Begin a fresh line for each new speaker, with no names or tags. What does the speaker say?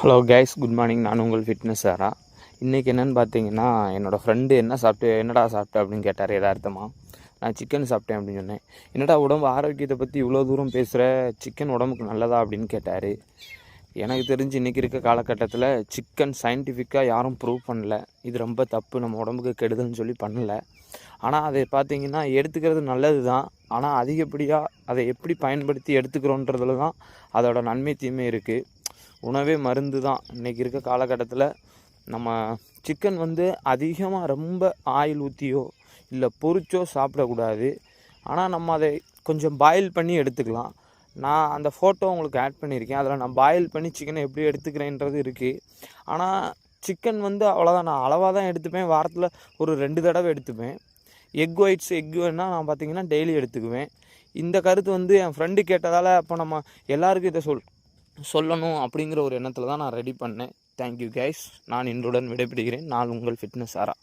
Hello guys, good morning. நான் உங்கள் fitness சாரா. இன்றைக்கி என்னென்னு பார்த்தீங்கன்னா, என்னோடய ஃப்ரெண்டு என்னடா சாப்பிட்ட அப்படின்னு கேட்டார் எதார்த்தமாக. நான் சிக்கன் சாப்பிட்டேன் அப்படின்னு சொன்னேன். என்னடா உடம்பு ஆரோக்கியத்தை பற்றி இவ்வளோ தூரம் பேசுகிற, சிக்கன் உடம்புக்கு நல்லதா அப்படின்னு கேட்டார். எனக்கு தெரிஞ்சு இன்றைக்கி இருக்க காலகட்டத்தில் சிக்கன் சயின்டிஃபிக்காக யாரும் ப்ரூவ் பண்ணல. இது ரொம்ப தப்பு, நம்ம உடம்புக்கு கெடுதல்னு சொல்லி பண்ணல. ஆனால் அதை பார்த்தீங்கன்னா எடுத்துக்கிறது நல்லது தான். ஆனால் அதிகப்படியாக அதை எப்படி பயன்படுத்தி எடுத்துக்கிறோன்றதுல தான் அதோட நன்மை தீமை இருக்குது. உணவே மருந்து தான். இன்றைக்கி இருக்க காலகட்டத்தில் நம்ம சிக்கன் அதிகமாக ரொம்ப ஆயில் ஊற்றியோ இல்லை பொரிச்சோ சாப்பிடக்கூடாது. ஆனால் நம்ம அதை கொஞ்சம் பாயில் பண்ணி எடுத்துக்கலாம். நான் அந்த ஃபோட்டோ உங்களுக்கு ஆட் பண்ணியிருக்கேன். அதில் நான் பாயில் பண்ணி சிக்கனை எப்படி எடுத்துக்கிறேன்றது இருக்குது. ஆனால் சிக்கன் அவ்வளோதான், நான் அளவாக தான் எடுத்துப்பேன். வாரத்தில் ஒரு 2 தடவை எடுத்துப்பேன். எக் வேணால் நான் பார்த்திங்கன்னா டெய்லி எடுத்துக்குவேன். இந்த கருத்து என் ஃப்ரெண்டு கேட்டதால் அப்போ நம்ம எல்லாருக்கும் இதை சொல்லணும் அப்படிங்கிற ஒரு எண்ணத்தில் தான் நான் ரெடி பண்ணேன். Thank you guys. நான் இன்றுடன் விடைபெறுகிறேன். நான் உங்கள் ஃபிட்னஸ் சாரா.